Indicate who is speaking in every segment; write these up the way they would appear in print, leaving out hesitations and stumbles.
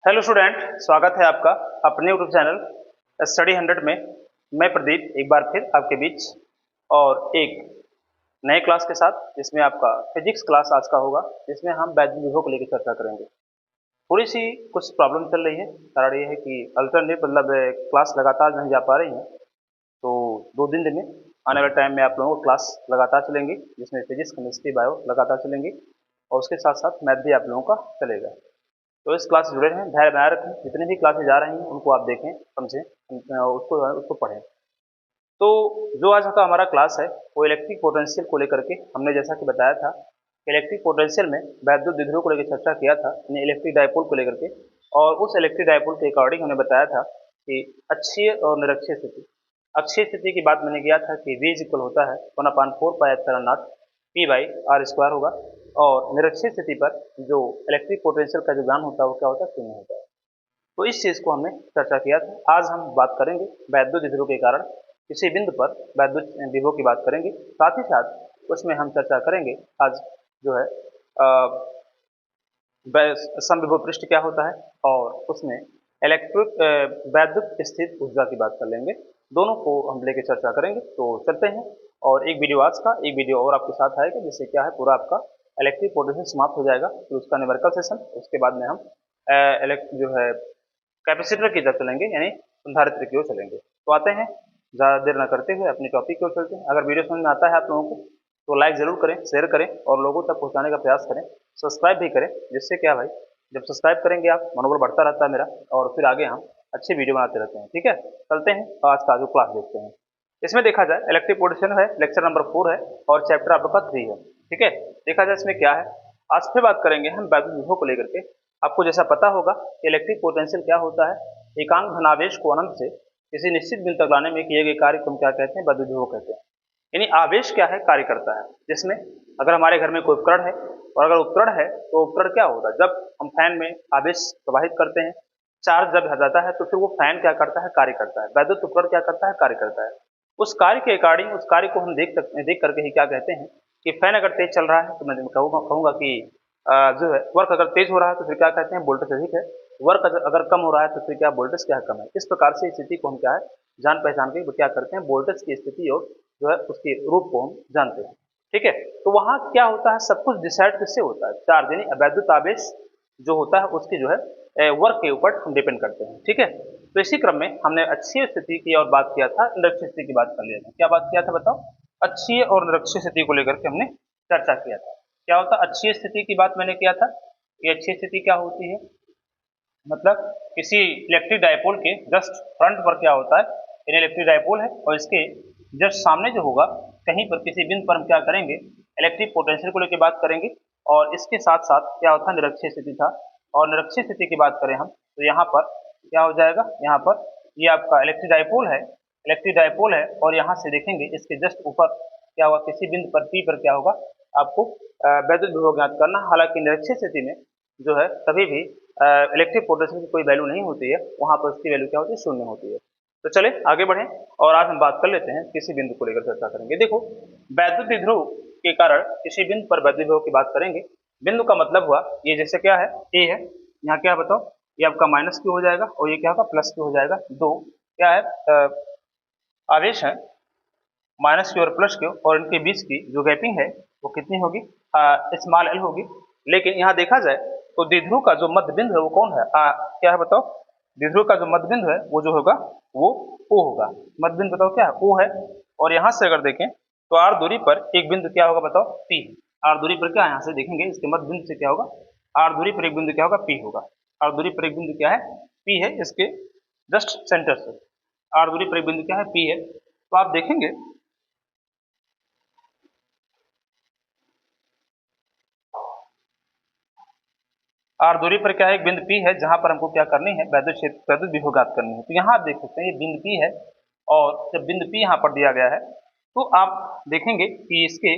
Speaker 1: Hello student, स्वागत है आपका अपने यूट्यूब चैनल स्टडी 100 में। मैं प्रदीप एक बार फिर आपके बीच और एक नए क्लास के साथ, जिसमें आपका फिजिक्स क्लास आज का होगा, जिसमें हम वैद्युत विभव को लेकर चर्चा करेंगे। थोड़ी सी कुछ प्रॉब्लम चल रही है। कारण ये है कि अल्टरनेट मतलब क्लास लगातार नहीं जा पा रही है। तो 2 दिन में आने वाले टाइम में आप लोगों को क्लास लगातार चलेंगी, जिसमें फिजिक्स, केमिस्ट्री, बायो लगातार चलेंगी और उसके साथ साथ मैथ भी आप लोगों का चलेगा। तो इस क्लास से जुड़े रहें, धैर्य बनाए रखें। जितनी भी क्लासेज जा रही हैं उनको आप देखें, समझें, उसको पढ़ें। तो जो आज का हमारा क्लास है वो इलेक्ट्रिक पोटेंशियल को लेकर के, हमने जैसा कि बताया था कि इलेक्ट्रिक पोटेंशियल में वैद्युत द्विध्रुव को लेकर चर्चा किया था, यानी इलेक्ट्रिक डायपोल को लेकर के। और उस इलेक्ट्रिक डायपोल के अकॉर्डिंग हमने बताया था कि अक्षीय और निरक्षीय स्थिति। अक्षीय स्थिति की बात मैंने किया था कि V इक्वल होता है 1/4πε0 P/r² होगा। और निरक्षीय स्थिति पर जो इलेक्ट्रिक पोटेंशियल का जो ज्ञान होता है वो क्या होता है, शून्य होता है। तो इस चीज को हमने चर्चा किया था। आज हम बात करेंगे वैद्युत द्विध्रुव के कारण किसी बिंदु पर वैद्युत विभव की बात करेंगे। साथ ही साथ उसमें हम चर्चा करेंगे आज जो है समविभव पृष्ठ क्या होता है, और उसमें इलेक्ट्रिक वैद्युत स्थित ऊर्जा की बात कर लेंगे। दोनों को हम लेके चर्चा करेंगे। तो चलते हैं। और एक वीडियो आज का, एक वीडियो और आपके साथ आएगा, जिससे क्या है पूरा आपका इलेक्ट्रिक पोटेंशियल समाप्त हो जाएगा। फिर उसका न्यूमेरिकल सेशन, उसके बाद में हम जो है कैपेसिटर की तरफ चलेंगे, यानी संधारित्र की ओर चलेंगे। तो आते हैं, ज़्यादा देर न करते हुए अपनी टॉपिक की ओर चलते हैं। अगर वीडियो समझ में आता है आप लोगों को तो लाइक ज़रूर करें, शेयर करें और लोगों तक पहुंचाने का प्रयास करें। सब्सक्राइब भी करें, जिससे क्या भाई, जब सब्सक्राइब करेंगे आप, मनोबल बढ़ता रहता है मेरा, और फिर आगे हम अच्छी वीडियो बनाते रहते हैं। ठीक है, चलते हैं आज का जो क्लास देखते हैं। इसमें देखा जाए इलेक्ट्रिक पोटेंशियल है, लेक्चर नंबर 4 है और चैप्टर आपका 3 है। ठीक है, देखा जाए इसमें क्या है। आज फिर बात करेंगे हम वैद्युत विभव को लेकर के। आपको जैसा पता होगा कि इलेक्ट्रिक पोटेंशियल क्या होता है, एकांक धनावेश को अनंत से किसी निश्चित बिंदु तक लाने में किए गए कार्य को हम क्या कहते हैं, वैद्युत विभव कहते हैं। यानी आवेश क्या है, कार्य करता है। जिसमें अगर हमारे घर में कोई उपकरण है, और अगर उपकरण है तो उपकरण क्या होगा, जब हम फैन में आवेश प्रवाहित करते हैं, चार्ज जब हट जाता है तो फिर वो फैन क्या करता है, कार्य करता है। वैद्युत उपकरण क्या करता है, कार्य करता है। उस कार्य के अकॉर्डिंग उस कार्य को हम देख करके ही क्या कहते हैं कि फैन अगर तेज चल रहा है तो मैं कहूंगा कि जो है वर्क अगर तेज हो रहा है तो फिर क्या कहते हैं, वोल्टेज अधिक है। वर्क अगर कम हो रहा है तो फिर क्या, वोल्टेज क्या कम है। इस प्रकार से स्थिति को हम क्या है, जान पहचान के क्या करते हैं, वोल्टेज की स्थिति और जो है उसके रूप को हम जानते हैं। ठीक है, तो वहां क्या होता है, सब कुछ डिसाइड किससे होता है, चार्ज यानी वैद्युत आवेश जो होता है उसकी जो है वर्क के ऊपर हम डिपेंड करते हैं। ठीक है, तो इसी क्रम में हमने अक्षीय स्थिति की और बात किया था, निरक्षीय स्थिति की बात कर लिया था। क्या बात किया था बताओ, अक्षीय और निरक्षीय स्थिति को लेकर के हमने चर्चा किया था। क्या होता है अक्षीय स्थिति की बात मैंने किया था। ये अक्षीय स्थिति क्या होती है, मतलब किसी इलेक्ट्रिक डायपोल के जस्ट फ्रंट पर क्या होता है, यानी इलेक्ट्रिक डायपोल है और इसके जस्ट सामने जो होगा, कहीं पर किसी बिंदु पर हम क्या करेंगे, इलेक्ट्रिक पोटेंशियल को लेकर बात करेंगे। और इसके साथ साथ क्या होता है, निरक्षीय स्थिति था। और निरक्षीय स्थिति की बात करें हम तो यहाँ पर क्या हो जाएगा, यहाँ पर ये आपका इलेक्ट्रिक डायपोल है, इलेक्ट्रिक डायपोल है और यहाँ से देखेंगे इसके जस्ट ऊपर क्या होगा, किसी बिंदु पर P पर क्या होगा, आपको वैद्युत विभव ज्ञात करना। हालांकि निरक्षीय स्थिति में जो है कभी भी इलेक्ट्रिक पोटेंशियल की कोई वैल्यू नहीं होती है, वहां पर उसकी वैल्यू क्या होती है, शून्य होती है। तो चले आगे बढ़ें और आज हम बात कर लेते हैं किसी बिंदु को लेकर चर्चा करेंगे। देखो, वैद्युत द्विध्रुव के कारण किसी बिंदु पर वैद्युत विभव की बात करेंगे। बिंदु का मतलब हुआ ये, जैसे क्या है ए है, यहाँ क्या बताओ, ये आपका माइनस क्यू हो जाएगा और ये क्या होगा, प्लस क्यू हो जाएगा। दो क्या है, आवेश है माइनस क्यू और प्लस क्यू, और इनके बीच की जो गैपिंग है वो कितनी होगी, स्मॉल एल होगी। लेकिन यहाँ देखा जाए तो द्विध्रुव का जो मध्य बिंदु है वो कौन है, क्या है बताओ, द्विध्रुव का जो मध्य बिंदु है वो जो होगा वो O होगा। मध्य बिंदु बताओ क्या है, O है। और यहाँ से अगर देखें तो R दूरी पर एक बिंदु क्या होगा बताओ, P। R दूरी पर क्या है, यहाँ से देखेंगे इसके मध्य बिंदु से क्या होगा, R दूरी पर एक बिंदु क्या होगा, P होगा। R दूरी पर एक बिंदु क्या है, P है, इसके जस्ट सेंटर से R दूरी पर एक बिंदु क्या है, P है। तो आप देखेंगे R दूरी पर क्या है, एक बिंदु P है, जहां पर हमको क्या करनी है, वैद्युत क्षेत्र, वैद्युत विभव ज्ञात करनी है। तो यहाँ आप देख सकते हैं ये बिंदु P है, और जब बिंदु P यहाँ पर दिया गया है तो आप देखेंगे कि इसके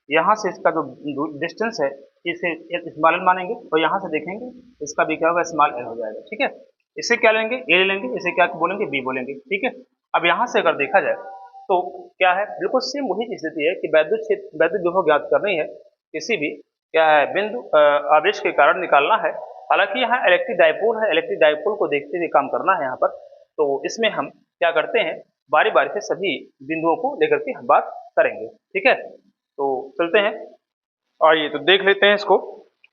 Speaker 1: यहाँ से इसका जो डिस्टेंस है इसे स्मॉल एल मानेंगे, और यहाँ से देखेंगे इसका भी क्या होगा, स्मॉल एल हो जाएगा। ठीक है, इसे क्या लेंगे, ए ले लेंगे, इसे क्या बोलेंगे, बी बोलेंगे। ठीक है, अब यहाँ से अगर देखा जाए तो क्या है, बिल्कुल सेम वही स्थिति है कि वैद्युत क्षेत्र, वैद्युत विभव ज्ञात करनी है, किसी भी क्या है बिंदु आवेश के कारण निकालना है, हालांकि यहाँ इलेक्ट्रिक डाइपोल है, इलेक्ट्रिक डाइपोल को देखते हुए काम करना है यहाँ पर। तो इसमें हम क्या करते हैं, बारी बारी से सभी बिंदुओं को लेकर के हम बात करेंगे, ठीक है। तो चलते हैं, आइए तो देख लेते हैं इसको,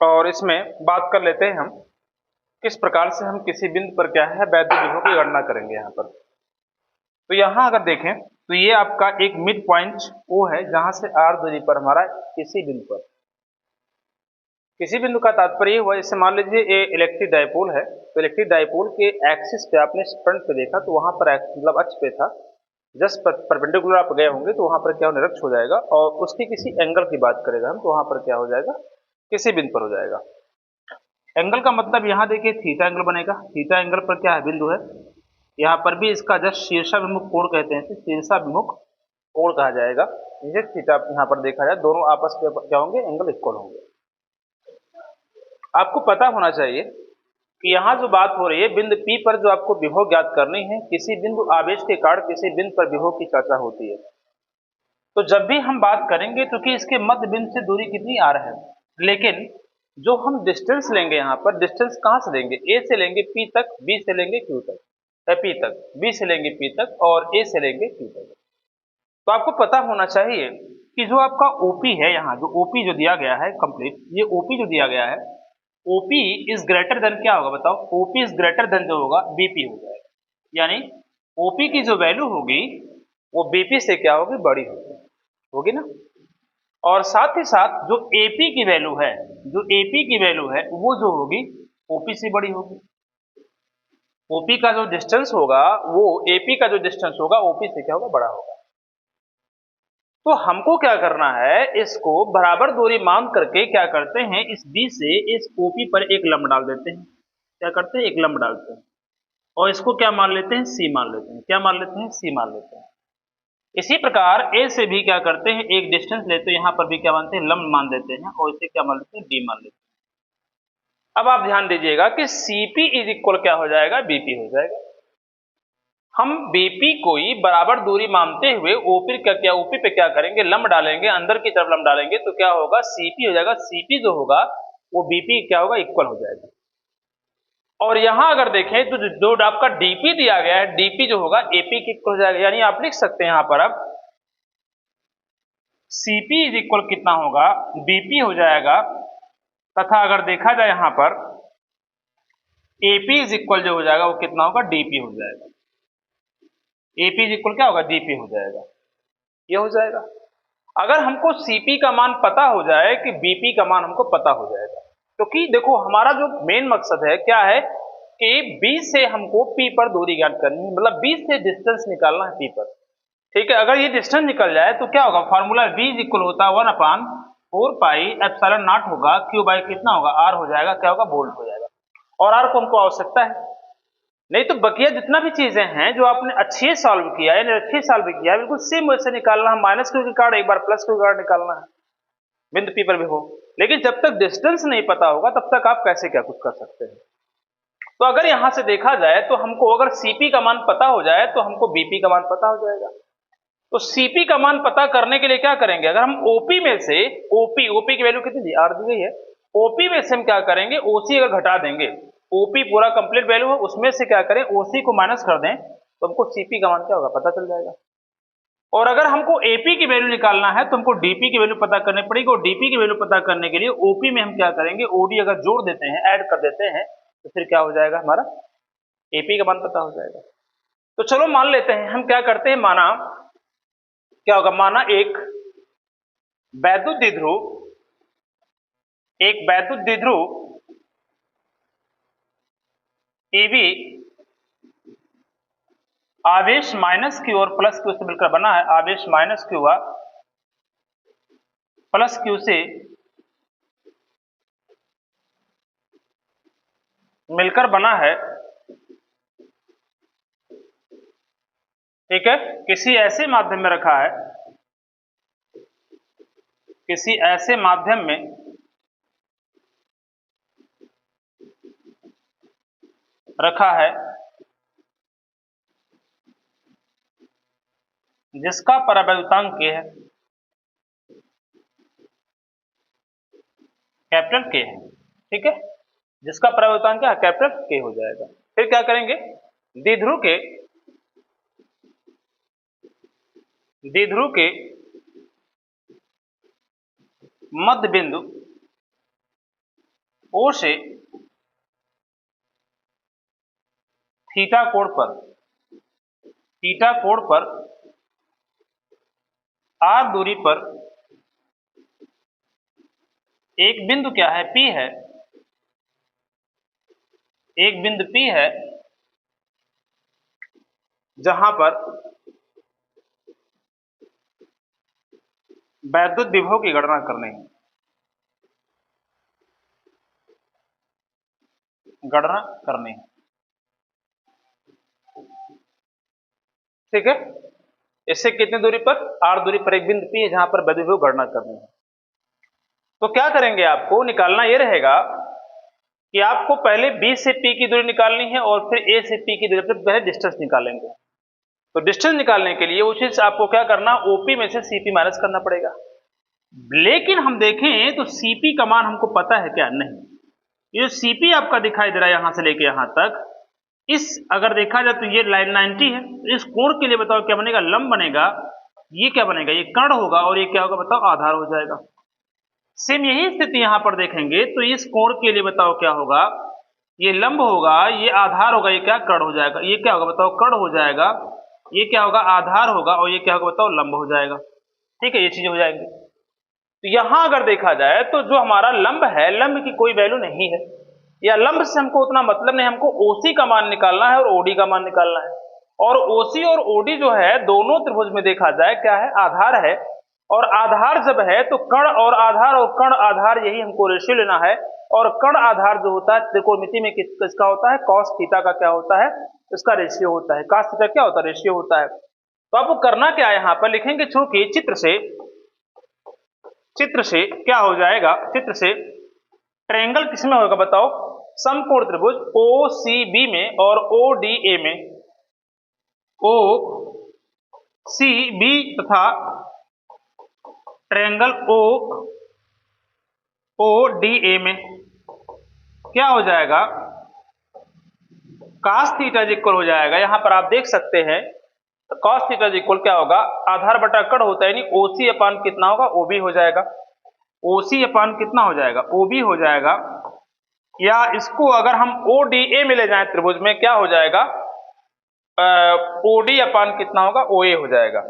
Speaker 1: और इसमें बात कर लेते हैं हम किस प्रकार से हम किसी बिंदु पर क्या है वैद्युत विभव की गणना करेंगे यहाँ पर। तो यहाँ अगर देखें तो ये आपका एक मिड पॉइंट वो है जहां से r दूरी पर हमारा किसी बिंदु का तात्पर्य हुआ, जैसे मान लीजिए ये इलेक्ट्रिक डाइपोल है, तो इलेक्ट्रिक डाइपोल के एक्सिस पे आपने फ्रंट पे देखा तो वहां पर मतलब अक्ष पे था, जस्ट परपेंडिकुलर आप गए होंगे तो वहां पर क्या निरक्ष हो जाएगा, और उसकी किसी एंगल की बात करेगा हम तो वहां पर क्या हो जाएगा, किसी बिंदु पर हो जाएगा। एंगल का मतलब यहाँ देखिए थीटा एंगल बनेगा, थीटा एंगल पर क्या है बिंदु है, यहाँ पर भी इसका जस्ट शीर्षाभिमुख कोण कहते हैं, शीर्षाभिमुख कोण कहा जाएगा। ये थीटा यहाँ पर देखा जाए, दोनों आपस में क्या होंगे, एंगल इक्वल होंगे। आपको पता होना चाहिए कि यहाँ जो बात हो रही है बिंदु P पर जो आपको विभव ज्ञात करनी है, किसी बिंदु आवेश के कारण किसी बिंदु पर विभव की चर्चा होती है। तो जब भी हम बात करेंगे तो कि इसके मध्य बिंदु से दूरी कितनी r है, लेकिन जो हम डिस्टेंस लेंगे यहाँ पर, डिस्टेंस कहाँ से लेंगे, A से लेंगे P तक, B से लेंगे Q तक, P तक, B से लेंगे P तक और A से लेंगे Q तक। तो आपको पता होना चाहिए कि जो आपका OP है, यहाँ जो OP जो दिया गया है कंप्लीट, ये OP जो दिया गया है, OP इज ग्रेटर देन क्या होगा बताओ, OP इज ग्रेटर देन जो होगा BP हो जाएगा, यानी OP की जो वैल्यू होगी वो BP से क्या होगी, बड़ी होगी ना। और साथ ही साथ जो AP की वैल्यू है, जो AP की वैल्यू है वो जो होगी OP से बड़ी होगी। OP का जो डिस्टेंस होगा वो AP का जो डिस्टेंस होगा OP से क्या होगा, बड़ा होगा। तो हमको क्या करना है, इसको बराबर दूरी मान करके क्या करते हैं, इस B से इस OP पर एक लंब डाल देते हैं, क्या करते हैं, एक लंब डालते हैं, और इसको क्या मान लेते हैं, C मान लेते हैं, क्या मान लेते हैं, C मान लेते हैं। इसी प्रकार A से भी क्या करते हैं, एक डिस्टेंस लेते हैं, यहाँ पर भी क्या मानते हैं, लंब मान देते हैं, और इसे क्या मान लेते हैं, D मान लेते हैं। अब आप ध्यान दीजिएगा कि CP इज इक्वल क्या हो जाएगा, BP हो जाएगा। हम BP को ही बराबर दूरी मानते हुए OP पे क्या करेंगे, लंब डालेंगे, अंदर की तरफ लंब डालेंगे तो क्या होगा, CP हो जाएगा। CP जो होगा वो BP क्या होगा, इक्वल हो जाएगा। और यहां अगर देखें तो जो आपका DP दिया गया है, DP जो होगा AP के इक्वल हो जाएगा, यानी आप लिख सकते हैं यहां पर अब CP इज इक्वल कितना होगा, BP हो जाएगा, तथा अगर देखा जाए यहां पर AP इज इक्वल जो हो जाएगा वो कितना होगा, DP हो जाएगा। AP इज इक्वल क्या होगा, DP हो जाएगा, ये हो जाएगा। अगर हमको CP का मान पता हो जाए कि BP का मान हमको पता हो जाएगा, क्योंकि देखो हमारा जो मेन मकसद है क्या है कि B से हमको P पर दूरी ज्ञात करनी है, मतलब B से डिस्टेंस निकालना है P पर, ठीक है। अगर ये डिस्टेंस निकल जाए तो क्या होगा, फॉर्मूला V इज इक्वल होता है 1/4 पाई एप्सिलॉन नॉट होगा, Q बाई कितना होगा, R हो जाएगा, क्या होगा, वोल्ट हो जाएगा। और R को हमको आवश्यकता है, नहीं तो बकिया जितना भी चीजें हैं जो आपने अच्छे सॉल्व किया है, अच्छे सॉल्व किया है, बिल्कुल सेम वैसे निकालना है, माइनस क्यू की कार्ड एक बार प्लस क्यू कार्ड निकालना है बिंदु P पर भी हो। लेकिन जब तक डिस्टेंस नहीं पता होगा तब तक आप कैसे क्या कुछ कर सकते हैं। तो अगर यहां से देखा जाए तो हमको अगर CP का मान पता हो जाए तो हमको BP का मान पता हो जाएगा। तो CP का मान पता करने के लिए क्या करेंगे, अगर हम OP में से OP की वैल्यू कितनी थी, R दी गई है, OP में से हम क्या करेंगे, OC अगर घटा देंगे, OP पूरा कंप्लीट वैल्यू है उसमें से क्या करें, OC को माइनस कर दें तो हमको CP का मान क्या होगा, पता चल जाएगा। और अगर हमको AP की वैल्यू निकालना है तो हमको DP की वैल्यू पता करनी पड़ेगी, और DP की वैल्यू पता करने के लिए OP में हम क्या करेंगे, OD अगर जोड़ देते हैं, ऐड कर देते हैं तो फिर क्या हो जाएगा, हमारा AP का मान पता हो जाएगा। तो चलो मान लेते हैं, हम क्या करते हैं, माना क्या होगा, माना एक वैद्युत द्विध्रुव EV आवेश माइनस Q और प्लस Q से मिलकर बना है, आवेश माइनस Q प्लस Q से मिलकर बना है, ठीक है। किसी ऐसे माध्यम में रखा है, किसी ऐसे माध्यम में रखा है जिसका परावैद्युतांक K है, कैपिटल K है, ठीक है। जिसका परावर्तन क्या है, कैपिटल के हो जाएगा। फिर क्या करेंगे, द्विध्रुव के मध्य बिंदु ओ से थीटा कोण पर आर दूरी पर एक बिंदु क्या है, P है, एक बिंदु P है जहां पर वैद्युत विभव की गणना करनी है, ठीक है। इससे कितनी दूरी पर, r दूरी पर एक बिंदु P है जहां पर वैद्युत विभव गणना करनी है। तो क्या करेंगे, आपको निकालना यह रहेगा कि आपको पहले B से P की दूरी निकालनी है और फिर A से P की दूरी पर पहले डिस्टेंस निकालेंगे। तो डिस्टेंस निकालने के लिए उसी से आपको क्या करना, OP में से CP माइनस करना पड़ेगा। लेकिन हम देखें तो CP का मान हमको पता है क्या, नहीं। ये CP आपका दिखाई दे रहा है यहां से लेके यहां तक, इस अगर देखा जाए तो ये लाइन 90 है, तो इस कोण के लिए बताओ क्या बनेगा, लंब बनेगा। ये क्या बनेगा, ये कर्ण होगा, और ये क्या होगा बताओ, आधार हो जाएगा। सेम यही स्थिति यहां पर देखेंगे तो इस कोण के लिए बताओ क्या होगा, ये लंब होगा, ये आधार होगा, ये क्या कर्ण हो जाएगा, ये क्या होगा बताओ, कर्ण हो जाएगा, ये क्या होगा, आधार होगा, और ये क्या होगा बताओ, लंब हो जाएगा। ठीक है, ये चीजें हो जाएंगी। तो यहां अगर देखा जाए तो जो हमारा लंब है, लंब की कोई वैल्यू नहीं है, या लंब से हमको उतना मतलब नहीं, हमको OC का मान निकालना है और OD का मान निकालना है। और OC और OD जो है दोनों त्रिभुज में देखा जाए क्या है, आधार है, और आधार जब है तो कर्ण और कर्ण आधार यही हमको रेशियो लेना है। और कर्ण आधार जो होता है त्रिकोणमिति में किसका होता है, कॉस थीटा का क्या होता है, इसका रेशियो होता है। कॉस थीटा क्या होता है, रेशियो होता है। तो आपको करना क्या है, यहां पर लिखेंगे चूंकि चित्र से क्या हो जाएगा, चित्र से ट्रायंगल किसमें होगा बताओ, समकोण त्रिभुज OCB में और ODA में, OCB तथा ट्रायंगल ODA में क्या हो जाएगा, cos थीटा इक्वल हो जाएगा। यहां पर आप देख सकते हैं तो cos थीटा इक्वल क्या होगा, आधार बटा कर्ण होता है, यानी OC अपान कितना होगा, OB हो जाएगा। OC अपान कितना हो जाएगा, OB हो जाएगा। या इसको अगर हम ODA में ले जाएं त्रिभुज में, क्या हो जाएगा, OD अपान कितना होगा, OA हो जाएगा।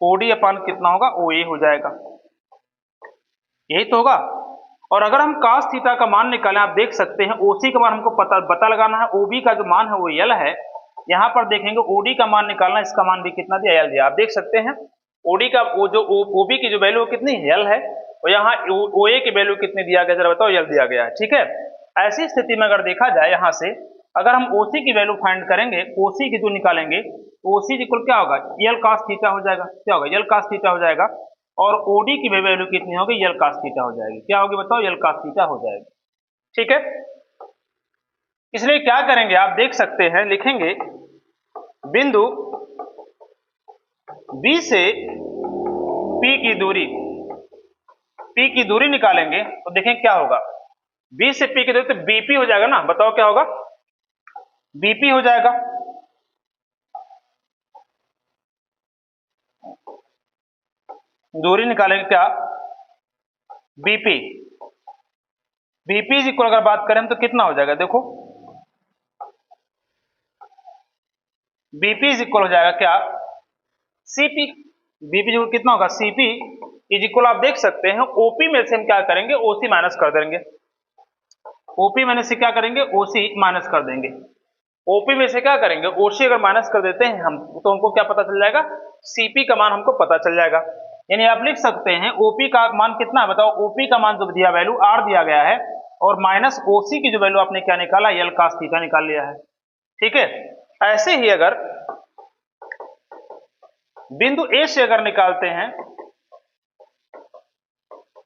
Speaker 1: OD अपान कितना होगा, OA हो जाएगा, यही तो होगा। और अगर हम cos थीटा का मान निकालें, आप देख सकते हैं OC का मान हमको पता लगाना है, OB का जो मान है वो L है। यहां पर देखेंगे OD का मान निकालना, इसका मान भी कितना दिया, L दिया। आप देख सकते हैं OD का वो जो OB की जो वैल्यू कितनी L है, और यहाँ OA की वैल्यू कितनी दिया गया, जरा बताओ, L दिया गया है। ठीक है, ऐसी स्थिति में अगर देखा जाए यहां से अगर हम OC की वैल्यू फाइंड करेंगे, OC की जो निकालेंगे, OC इक्वल क्या होगा, L cos थीटा हो जाएगा। क्या होगा, L cos थीटा हो जाएगा। और OD की वैल्यू कितनी होगी, L cos थीटा हो जाएगी। क्या होगी बताओ, L cos थीटा हो जाएगी। ठीक है, इसलिए क्या करेंगे, आप देख सकते हैं, लिखेंगे बिंदु B से P की दूरी निकालेंगे तो देखें क्या होगा, B से P की दूरी तो BP हो जाएगा ना, बताओ क्या होगा, BP हो जाएगा। दूरी निकालेंगे क्या, BP इज इक्वल अगर बात करें तो कितना हो जाएगा, देखो BP इज इक्वल हो जाएगा क्या, CP। BP जो कितना होगा, CP इज इक्वल, आप देख सकते हैं OP में से हम क्या करेंगे, OC माइनस कर देंगे। OP में से क्या करेंगे, OC माइनस कर देंगे। OP में से क्या करेंगे, OC अगर माइनस कर देते हैं हम तो हमको क्या पता चल जाएगा, CP का मान हमको पता चल जाएगा। यानी आप लिख सकते हैं OP का मान कितना है बताओ, OP का मान जो दिया वैल्यू R दिया गया है, और माइनस OC की जो वैल्यू आपने क्या निकाला, L cos थीटा निकाल लिया है। ठीक है, ऐसे ही अगर बिंदु A से अगर निकालते हैं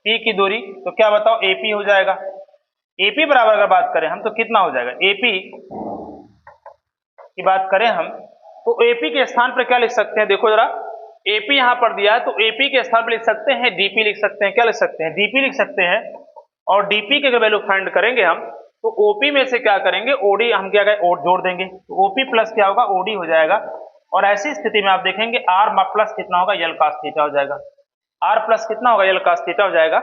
Speaker 1: P की दूरी तो क्या बताओ, AP हो जाएगा। AP बराबर अगर बात करें हम तो कितना हो जाएगा, AP की बात करें हम तो AP के स्थान पर क्या लिख सकते हैं, देखो जरा, AP यहां पर दिया है तो AP के स्थान पर लिख सकते हैं DP लिख सकते हैं, क्या लिख सकते हैं, DP लिख सकते हैं। और डीपी की अगर वैल्यू फाइंड करेंगे हम, तो ओपी में से क्या करेंगे, ओडी हम क्या करें, जोड़ देंगे, तो ओपी प्लस क्या होगा, ओडी हो जाएगा। और ऐसी स्थिति में आप देखेंगे आर प्लस कितना होगा, यल कॉस थीटा हो जाएगा। आर प्लस कितना होगा, यल कॉस थीटा हो जाएगा।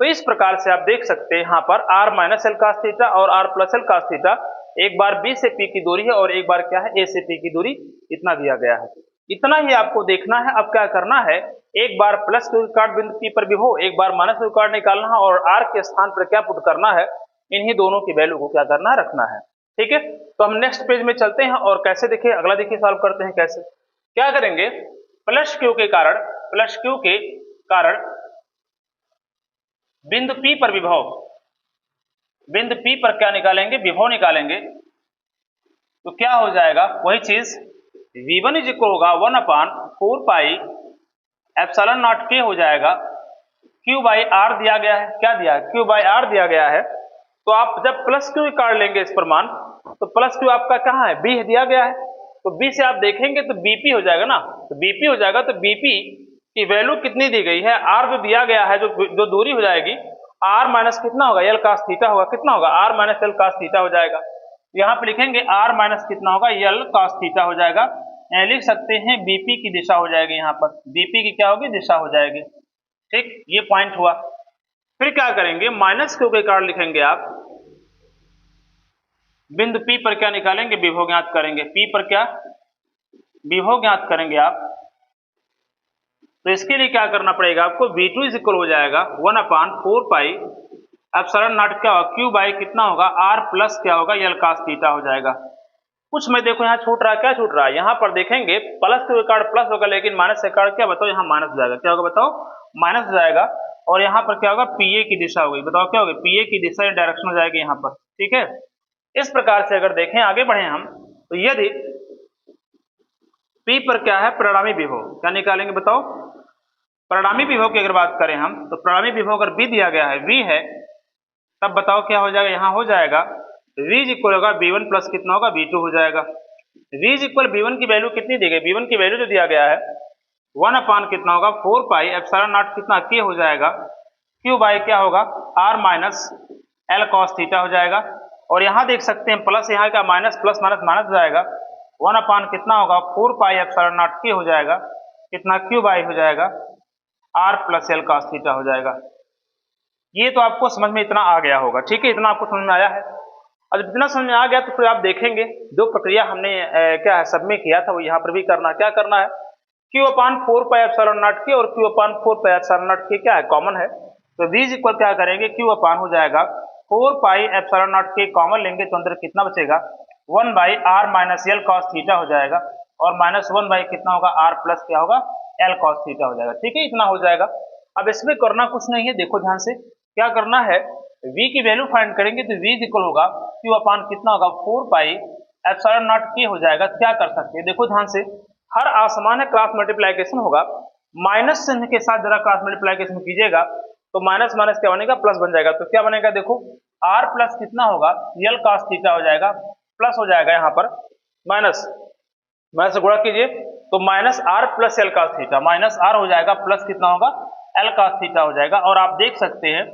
Speaker 1: तो इस प्रकार से आप देख सकते हैं यहाँ पर R minus L cos theta और R plus L cos theta, एक बार बी से पी की दूरी है और एक बार क्या है, ए से पी की दूरी, इतना दिया गया है। इतना ही आपको देखना है। अब क्या करना है, एक बार प्लस क्यू कार्ड बिंदु पी पर भी हो, एक बार माइनस क्यू कार्ड निकालना है और आर के स्थान पर क्या पुट करना है, इन्हीं दोनों की वैल्यू को क्या करना है, रखना है। ठीक है, तो हम नेक्स्ट पेज में चलते हैं और कैसे देखिए, अगला देखिए सॉल्व करते हैं कैसे। क्या करेंगे, प्लस क्यू के कारण बिंदु P पर विभव, बिंदु P पर क्या निकालेंगे, विभव निकालेंगे। तो क्या हो जाएगा, वही चीज V1 इज इक्वल होगा 1/4 पाई एप्सिलॉन नॉट K हो जाएगा, Q बाई R दिया गया है। क्या दिया है, Q बाई R दिया गया है। तो आप जब प्लस Q काट लेंगे इस पर मान, तो प्लस Q आपका कहाँ है, B दिया गया है। तो B से आप देखेंगे तो BP हो जाएगा ना, तो BP हो जाएगा। तो BP की वैल्यू कितनी दी गई है, R जो दिया गया है, जो दूरी हो जाएगी, R माइनस कितना होगा, L cos थीटा होगा। कितना होगा, R minus L cos theta हो जाएगा। यहाँ पे लिखेंगे R माइनस कितना होगा, L cos थीटा हो जाएगा। यहाँ लिख सकते हैं BP की दिशा हो जाएगी, यहाँ पर BP की क्या होगी, दिशा हो जाएगी। ठीक, ये पॉइंट हुआ। फिर क्या करेंगे, माइनस क्यू के कारण लिखेंगे आप, बिंदु P पर क्या निकालेंगे, विभव ज्ञात करेंगे। P पर क्या, विभव ज्ञात करेंगे आप। तो इसके लिए क्या करना पड़ेगा आपको, V2 इज इक्वल हो जाएगा 1/4 पाई एप्सिलॉन नॉट क्या होगा, Q बाई कितना होगा, R प्लस क्या होगा, L cos थीटा हो जाएगा। कुछ में देखो यहाँ छूट रहा है, क्या छूट रहा है, यहाँ पर देखेंगे प्लस के कार्ड प्लस होगा, लेकिन माइनस के कार्ड क्या बताओ, यहाँ माइनस हो जाएगा। क्या होगा बताओ, माइनस हो जाएगा। और यहाँ पर क्या होगा, PA की दिशा होगी। बताओ क्या होगी, PA की दिशा डायरेक्शन हो जाएगी यहाँ पर। ठीक है, इस प्रकार से अगर देखें, आगे बढ़े हम, तो यदि P पर क्या है, परिणामी विभव, क्या निकालेंगे बताओ, परिणामी विभव की अगर बात करें हम, तो परिणामी विभव अगर V दिया गया है, V है, तब बताओ क्या हो जाएगा, यहाँ हो जाएगा V इज इक्वल होगा V1 प्लस कितना होगा, V2 हो जाएगा। V इज इक्वल V1 की वैल्यू कितनी दी गई, V1 की वैल्यू जो दिया गया है 1/, कितना होगा, 4 पाई एप्सिलॉन नॉट कितना K हो जाएगा, Q बाई क्या होगा, R minus L cos theta हो जाएगा। और यहाँ देख सकते हैं प्लस, यहाँ का माइनस प्लस माइनस माइनस हो जाएगा, 1/, कितना होगा, 4 पाई एप्सिलॉन नॉट K हो जाएगा, कितना Q बाई हो जाएगा, R plus L cos theta हो जाएगा। ये तो आपको समझ में इतना आ गया होगा। ठीक है, इतना आपको समझ में आया है। अब इतना समझ में आ गया, तो फिर आप देखेंगे जो प्रक्रिया हमने क्या है सब में किया था, वो यहाँ पर भी करना। क्या करना है, Q/4 pi epsilon not K और Q/4 pi epsilon not K क्या है, कॉमन है। तो V इक्वल क्या करेंगे, Q हो जाएगा 4 pi epsilon not K, common लेंगे तो अंदर कितना बचेगा, 1/R minus L cos theta हो जाएगा। और माइनस 1 कितना होगा, R प्लस क्या होगा, L cos थीटा हो जाएगा। ठीक है, इतना हो जाएगा। अब इसमें करना कुछ नहीं है, देखो ध्यान से क्या करना है, V की वैल्यू फाइंड करेंगे तो V इक्वल होगा Q/ कितना होगा, 4 पाई एप्सिलॉन नॉट K हो जाएगा। क्या कर सकते हैं, देखो ध्यान से, हर आसमान है क्रॉस मल्टीप्लाइकेशन होगा, माइनस चिन्ह के साथ जरा क्रॉस मल्टीप्लाइकेशन कीजिएगा, तो माइनस माइनस क्या बनेगा, प्लस बन जाएगा। तो क्या बनेगा, देखो R प्लस कितना होगा, L cos थीटा हो जाएगा, प्लस हो जाएगा यहाँ पर माइनस, माइनस से गुणा कीजिए, तो minus R plus L cos theta, minus R हो जाएगा, प्लस कितना होगा, L cos थीटा हो जाएगा। और आप देख सकते हैं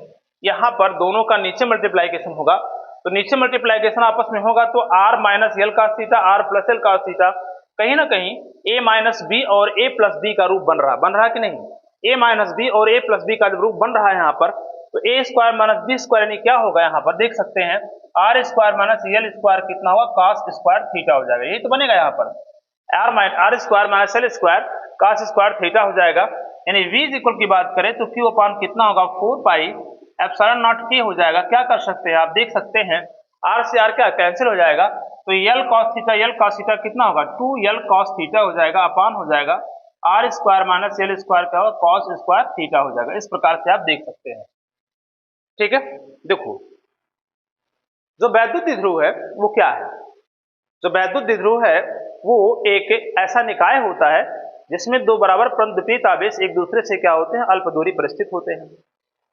Speaker 1: यहाँ पर दोनों का नीचे मल्टीप्लाइकेशन होगा, तो नीचे मल्टीप्लाइकेशन आपस में होगा, तो R minus L cos theta, R plus L cos theta, कहीं ना कहीं A माइनस B और A प्लस B का रूप बन रहा कि नहीं, A माइनस B और A प्लस B का जब रूप बन रहा है यहाँ पर, तो A square minus B square यानी क्या होगा, यहाँ पर देख सकते हैं R square minus L square कितना होगा, cos स्क्वायर थीटा हो जाएगा। यही तो बनेगा यहाँ पर, R square minus L square cos square theta हो जाएगा। यानी V इक्वल की बात करें तो Q अपान कितना होगा, 4 पाई एप्सिलॉन नॉट K हो जाएगा। क्या कर सकते हैं, आप देख सकते हैं R से R क्या कैंसिल हो जाएगा, तो L cos थीटा कितना होगा, 2L cos थीटा हो जाएगा, अपान हो जाएगा R square minus L square क्या होगा, cos स्क्वायर थीटा हो जाएगा। इस प्रकार से आप देख सकते हैं। ठीक है, देखो जो वैद्युत द्विध्रुव है वो क्या है, जो वैद्युत द्विध्रुव है वो एक ऐसा निकाय होता है जिसमें दो बराबर परंतु विपरीत आवेश एक दूसरे से क्या होते हैं, अल्प दूरी पर स्थित होते हैं।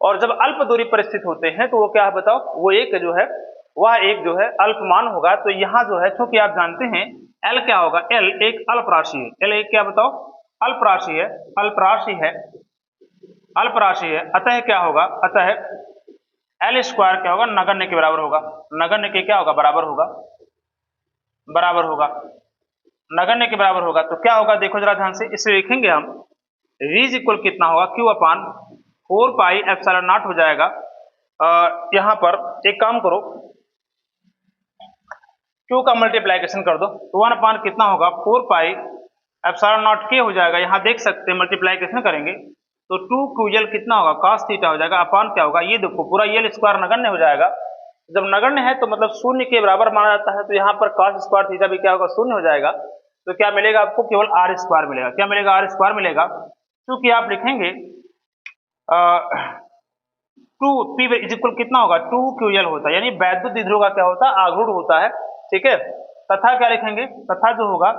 Speaker 1: और जब अल्प दूरी पर स्थित होते हैं तो वो क्या है बताओ, वो एक जो है वह एक जो है अल्पमान होगा। तो यहाँ जो है चूंकि आप जानते हैं L क्या होगा, L एक अल्प राशि है, L एक क्या बताओ, अल्प राशि है, अल्प राशि है, अल्प राशि है। अतः क्या होगा, अतः एल स्क्वायर क्या होगा, नगण्य के बराबर होगा। नगण्य के क्या होगा, बराबर होगा, बराबर होगा, नगण्य के बराबर होगा। तो क्या होगा, देखो जरा ध्यान से, इसे लिखेंगे हम, v इज इक्वल कितना होगा, q upon 4 pi epsilon not हो जाएगा। यहाँ पर एक काम करो, q का मल्टीप्लाइकेशन कर दो, तो 1 अपान कितना होगा, 4 पाई एप्सिलॉन नॉट k हो जाएगा। यहाँ देख सकते हैं मल्टीप्लाइकेशन करेंगे तो 2ql कितना होगा, cos थीटा हो जाएगा, अपान क्या होगा, ये देखो पूरा यल स्क्वायर नगण्य हो जाएगा। जब नगण्य है तो मतलब शून्य के बराबर माना जाता है, तो यहाँ पर cos स्क्वायर थीटा भी क्या होगा, शून्य हो जाएगा। तो क्या मिलेगा आपको, केवल आर स्क्वायर मिलेगा। क्या मिलेगा, आर स्क्वायर मिलेगा, क्योंकि आप लिखेंगे 2 पी इज इक्वल कितना होगा, 2ql होता है, यानी वैद्युत द्विध्रुव का क्या होता है, आघूर्ण होता है, ठीक है। तथा क्या लिखेंगे, तथा जो होगा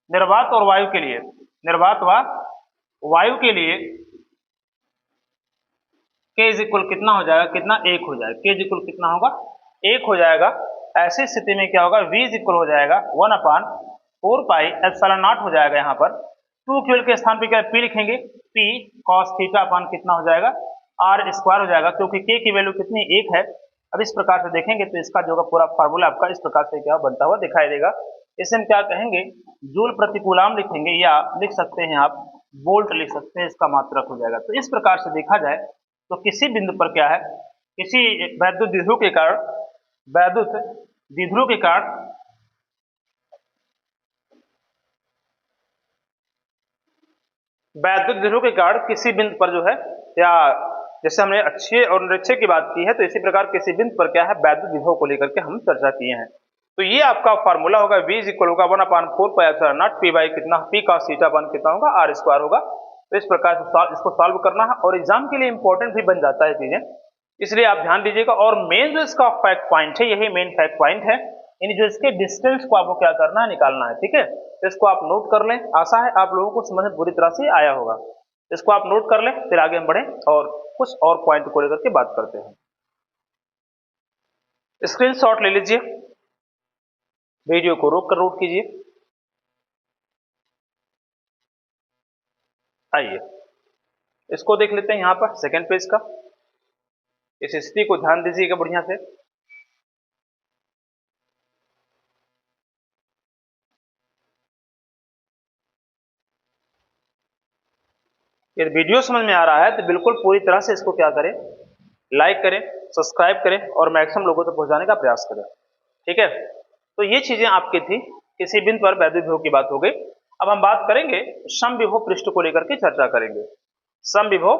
Speaker 1: निर्वात और वायु के लिए, निर्वात व वायु के लिए k इज इक्वल कितना हो जाएगा, कितना, 1 हो जाएगा। k इज इक्वल कितना होगा, 1 हो जाएगा। ऐसी स्थिति में क्या होगा, v इज इक्वल हो जाएगा 1 अपान 4 पाई एप्सिलॉन नॉट हो जाएगा। यहाँ पर 2ql के स्थान पे क्या p लिखेंगे, p cos थीटा अपान कितना हो जाएगा, r स्क्वायर हो जाएगा, क्योंकि k की वैल्यू कितनी, 1 है। अब इस प्रकार से देखेंगे तो इसका जो पूरा फार्मूला आपका इस प्रकार से क्या बनता हुआ दिखाई देगा। इसे हम क्या कहेंगे, जूल प्रति कूलम लिखेंगे, या लिख सकते हैं आप वोल्ट लिख सकते हैं, इसका मात्रक हो जाएगा। तो इस प्रकार से देखा जाए तो किसी बिंदु पर क्या है, किसी वैद्युत द्विध्रुव के कारण, वैद्युत द्विध्रुव के कारण वैद्युत द्विध्रुव के कारण किसी बिंदु पर जो है, या जैसे हमने अक्षीय और निरक्षीय की बात की है, तो इसी प्रकार किसी बिंदु पर क्या है, वैद्युत विभव को लेकर के हम चर्चा किए हैं। तो ये आपका फार्मूला होगा, v इज इक्वल होगा 1 अपान 4 pi epsilon not p by कितना, p cos थीटा अपान कितना होगा, r स्क्वायर होगा। तो इस प्रकार से इसको सॉल्व करना है, और एग्जाम के लिए इंपॉर्टेंट भी बन जाता है चीजें, इसलिए आप ध्यान दीजिएगा। और मेन जो इसका फैक्ट पॉइंट है, यही मेन फैक्ट पॉइंट है, यानी जो इसके डिस्टेंस को आपको क्या करना है, निकालना है, ठीक है। तो इसको आप नोट कर लें, आशा है आप लोगों को समझ में पूरी तरह से आया होगा। इसको आप नोट कर लें, फिर आगे हम बढ़ें और कुछ और पॉइंट को लेकर के बात करते हैं। स्क्रीनशॉट ले लीजिए, वीडियो को रोक कर नोट कीजिए। आइए इसको देख लेते हैं, यहां पर सेकंड पेज का, इस स्थिति को ध्यान दीजिएगा बढ़िया से। यदि वीडियो समझ में आ रहा है तो बिल्कुल पूरी तरह से इसको क्या करें, लाइक करें, सब्सक्राइब करें और मैक्सिमम लोगों तक पहुंचाने का प्रयास करें, ठीक है। तो ये चीजें आपकी थी, किसी बिंदु पर वैद्युत विभव की बात हो गई। अब हम बात करेंगे समविभव पृष्ठ को लेकर के चर्चा करेंगे। समविभव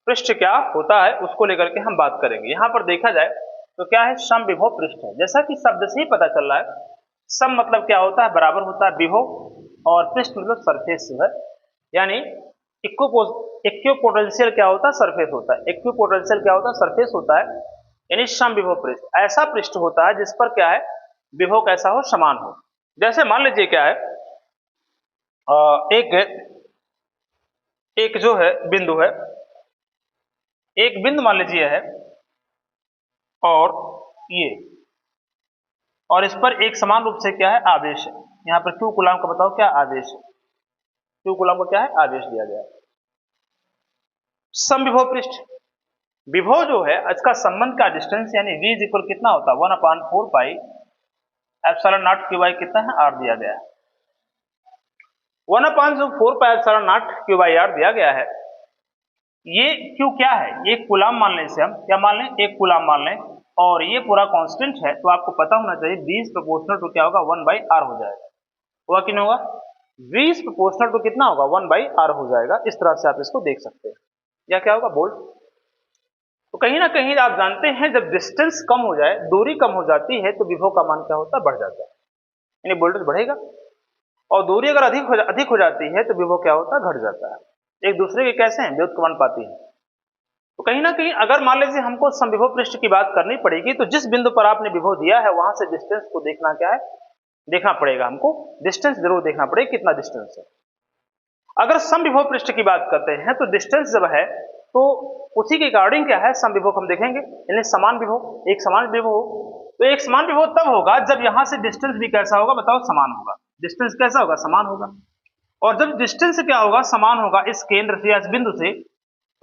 Speaker 1: पृष्ठ क्या होता है उसको लेकर के हम बात करेंगे। यहां पर देखा जाए तो क्या है, समविभव पृष्ठ है, जैसा कि शब्द से ही पता चल रहा है। सम मतलब क्या होता है, बराबर होता है, विभव और पृष्ठ मतलब सरफेस है, यानी इक्विपोटेंशियल क्या होता है, सरफेस होता है। इक्विपोटेंशियल क्या होता है, सरफेस होता है, यानी समविभव पृष्ठ ऐसा पृष्ठ होता है जिस पर क्या है, विभव कैसा हो, समान हो। जैसे मान लीजिए क्या है, एक जो है बिंदु है, एक बिंदु मान लीजिए है, और ये, और इस पर एक समान रूप से क्या है, आवेश है। यहाँ पर Q कूलम का बताओ क्या आवेश है, Q कूलम का क्या है, आवेश दिया गया है। समविभव पृष्ठ, विभव जो है इसका संबंध का डिस्टेंस यानी v इज इक्वल कितना होता है, 1 अपान 4 pi epsilon not Q by कितना है, r दिया गया है। 1 अपान 4 pi epsilon not Q by r दिया गया है। ये Q क्या है, एक कूलम मान लें, इसे हम क्या मान लें, एक कूलम मान लें, और ये पूरा कांस्टेंट है, तो आपको पता होना चाहिए v इज प्रोपोर्शनल टू क्या होगा, 1 बाई r हो जाएगा। हुआ कि नहीं होगा, v इज प्रोपोर्शनल टू कितना होगा, 1 बाई r हो जाएगा। इस तरह से आप इसको देख सकते हैं, या क्या होगा, बोल्ट। तो कहीं ना कहीं आप जानते हैं जब डिस्टेंस कम हो जाए, दूरी कम हो जाती है, तो विभव का मान क्या होता है, बढ़ जाता है, यानी वोल्टेज बढ़ेगा। और दूरी अगर अधिक हो जाती है तो विभव क्या होता है, घट जाता है। एक दूसरे के कैसे हैं, व्युत्क्रमानुपाती हैं। तो कहीं ना कहीं अगर मान लीजिए हमको समविभव पृष्ठ की बात करनी पड़ेगी, तो जिस बिंदु पर आपने विभव दिया है वहां से डिस्टेंस को देखना क्या है, देखना पड़ेगा हमको, डिस्टेंस जरूर देखना पड़ेगा, कितना डिस्टेंस है। अगर समविभव पृष्ठ की बात करते हैं तो डिस्टेंस जब है तो उसी के अकॉर्डिंग क्या है, समविभव हम देखेंगे, यानी समान विभव, एक समान विभव हो। तो एक समान विभव तब होगा जब यहां से डिस्टेंस भी कैसा होगा, बताओ, समान होगा। डिस्टेंस कैसा होगा, समान होगा। और जब डिस्टेंस क्या होगा, समान होगा इस केंद्र से या इस बिंदु से,